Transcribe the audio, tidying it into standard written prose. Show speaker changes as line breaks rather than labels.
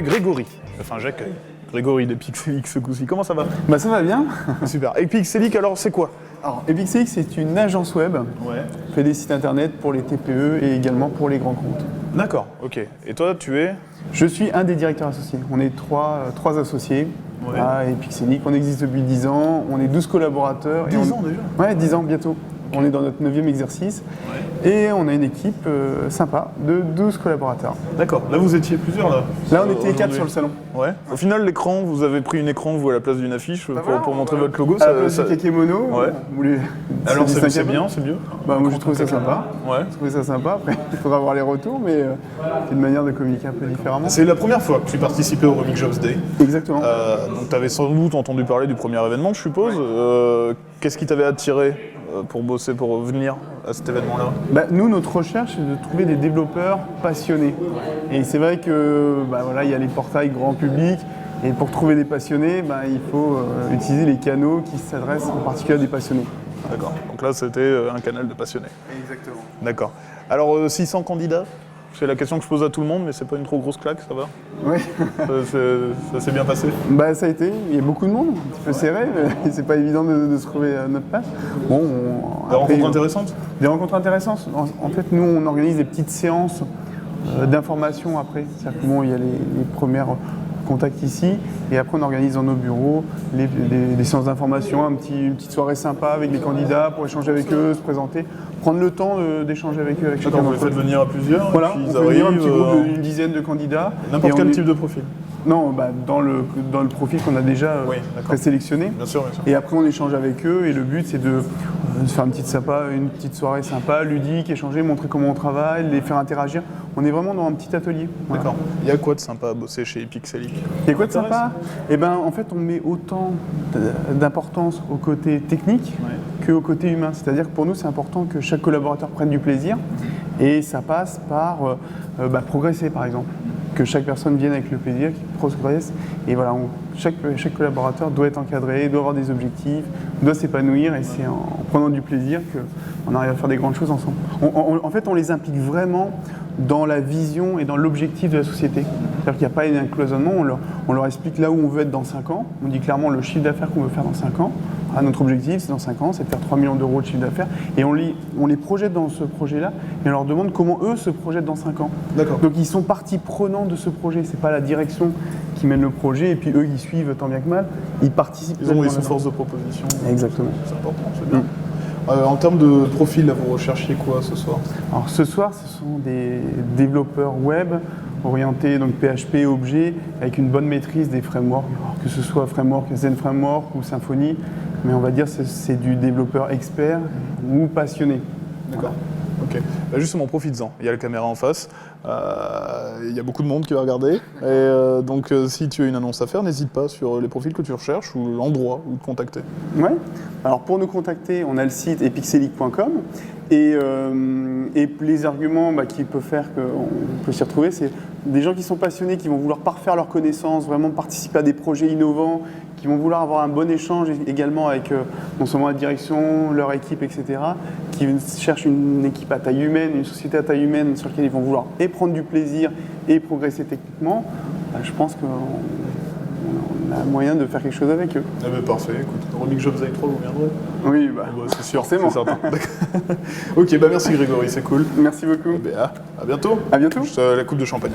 accueille Grégory. Enfin, j'accueille Grégory de Pixelic ce coup-ci. Comment ça va?
Bah ça va bien.
Super. Et Pixelic, alors, c'est quoi?
Alors, Pixelic, c'est une agence web.
Ouais.
On fait des sites internet pour les TPE et également pour les grands comptes.
D'accord, ok. Et toi, tu es?
Je suis un des directeurs associés. On est trois associés à Pixelic. On existe depuis 10 ans. On est 12 collaborateurs.
10 ans déjà?
Ouais, 10 ans bientôt. On est dans notre 9e exercice. Et on a une équipe sympa de 12 collaborateurs.
D'accord. Là, vous étiez plusieurs, là?
Là, on était 4 sur le salon.
Ouais. Au final, l'écran, vous avez pris une écran, vous, à la place d'une affiche pour montrer votre logo.
À la place du Kakemono.
Ouais. Alors, c'est bien, c'est mieux.
Bah, moi, je trouve ça sympa.
Ouais.
Je trouvais ça sympa. Après, il faudra voir les retours, mais c'est une manière de communiquer un peu différemment.
C'est la première fois que tu participais au Remix Jobs Day.
Exactement.
Donc, tu avais sans doute entendu parler du premier événement, je suppose. Qu'est-ce qui t'avait attiré pour bosser, pour venir à cet événement-là?
Bah, nous, notre recherche, c'est de trouver des développeurs passionnés. Et c'est vrai que voilà, y a les portails grand public. Et pour trouver des passionnés, il faut utiliser les canaux qui s'adressent en particulier à des passionnés.
D'accord. Donc là, c'était un canal de passionnés.
Exactement.
D'accord. Alors, 600 candidats? C'est la question que je pose à tout le monde, mais c'est pas une trop grosse claque, ça va?
Oui.
Ça s'est bien passé?
Ça a été. Il y a beaucoup de monde, un petit peu serré, mais c'est pas évident de se trouver à notre place. Bon,
Des rencontres intéressantes?
Des rencontres intéressantes. En fait, nous, on organise des petites séances d'information après. C'est-à-dire que il y a les premières contacts ici, et après on organise dans nos bureaux des séances d'information, une petite soirée sympa avec les candidats pour échanger avec eux, se présenter, prendre le temps d'échanger avec eux. Avec chacun.
Vous les faites venir à plusieurs?
Voilà, on fait venir un petit groupe d'une dizaine de candidats.
N'importe quel type de profil?
Non, dans le profil qu'on a déjà présélectionné.
Bien sûr, bien sûr.
Et après on échange avec eux, et le but c'est de faire une petite soirée sympa, ludique, échanger, montrer comment on travaille, les faire interagir. On est vraiment dans un petit atelier. Voilà.
D'accord. Il y a quoi de sympa à bosser chez Pixelic?
Il y a quoi de sympa? En fait, on met autant d'importance au côté technique qu'au côté humain. C'est-à-dire que pour nous, c'est important que chaque collaborateur prenne du plaisir, et ça passe par progresser, par exemple. Que chaque personne vienne avec le plaisir, qu'il progresse. Et voilà, chaque collaborateur doit être encadré, doit avoir des objectifs, doit s'épanouir, et c'est en prenant du plaisir qu'on arrive à faire des grandes choses ensemble. En fait, on les implique vraiment dans la vision et dans l'objectif de la société. C'est-à-dire qu'il n'y a pas un cloisonnement, on leur explique là où on veut être dans 5 ans, on dit clairement le chiffre d'affaires qu'on veut faire dans 5 ans. Notre objectif, c'est dans 5 ans, c'est de faire 3 millions d'euros de chiffre d'affaires, et on les projette dans ce projet-là, et on leur demande comment eux se projettent dans 5 ans.
D'accord.
Donc ils sont partie prenante de ce projet, c'est pas la direction qui mène le projet, et puis eux ils suivent tant bien que mal, ils participent.
Ils ont une force de proposition.
Exactement.
C'est important, c'est bien. En termes de profil, là, vous recherchiez quoi ce soir?
Alors ce soir, ce sont des développeurs web orientés donc PHP, objets, avec une bonne maîtrise des frameworks, que ce soit Zen Framework ou Symfony, mais on va dire que c'est du développeur expert ou passionné.
D'accord. Ok. Justement, profites-en. Il y a la caméra en face. Il y a beaucoup de monde qui va regarder. Et donc, si tu as une annonce à faire, n'hésite pas sur les profils que tu recherches ou l'endroit où te contacter.
Ouais. Alors, pour nous contacter, on a le site epixelic.com. Et les arguments qui peuvent faire qu'on peut s'y retrouver, c'est des gens qui sont passionnés, qui vont vouloir parfaire leurs connaissances, vraiment participer à des projets innovants, qui vont vouloir avoir un bon échange également avec non seulement la direction, leur équipe, etc., qui cherchent une équipe à taille humaine, une société à taille humaine sur laquelle ils vont vouloir et prendre du plaisir et progresser techniquement. Je pense qu'on a moyen de faire quelque chose avec eux.
Ah ben parfait, écoute, Remix Jobs Day 3, vous viendrez?
Oui,
c'est sûr,
forcément.
C'est certain. Ok, merci Grégory, c'est cool.
Merci beaucoup.
À bientôt.
À bientôt.
La coupe de champagne.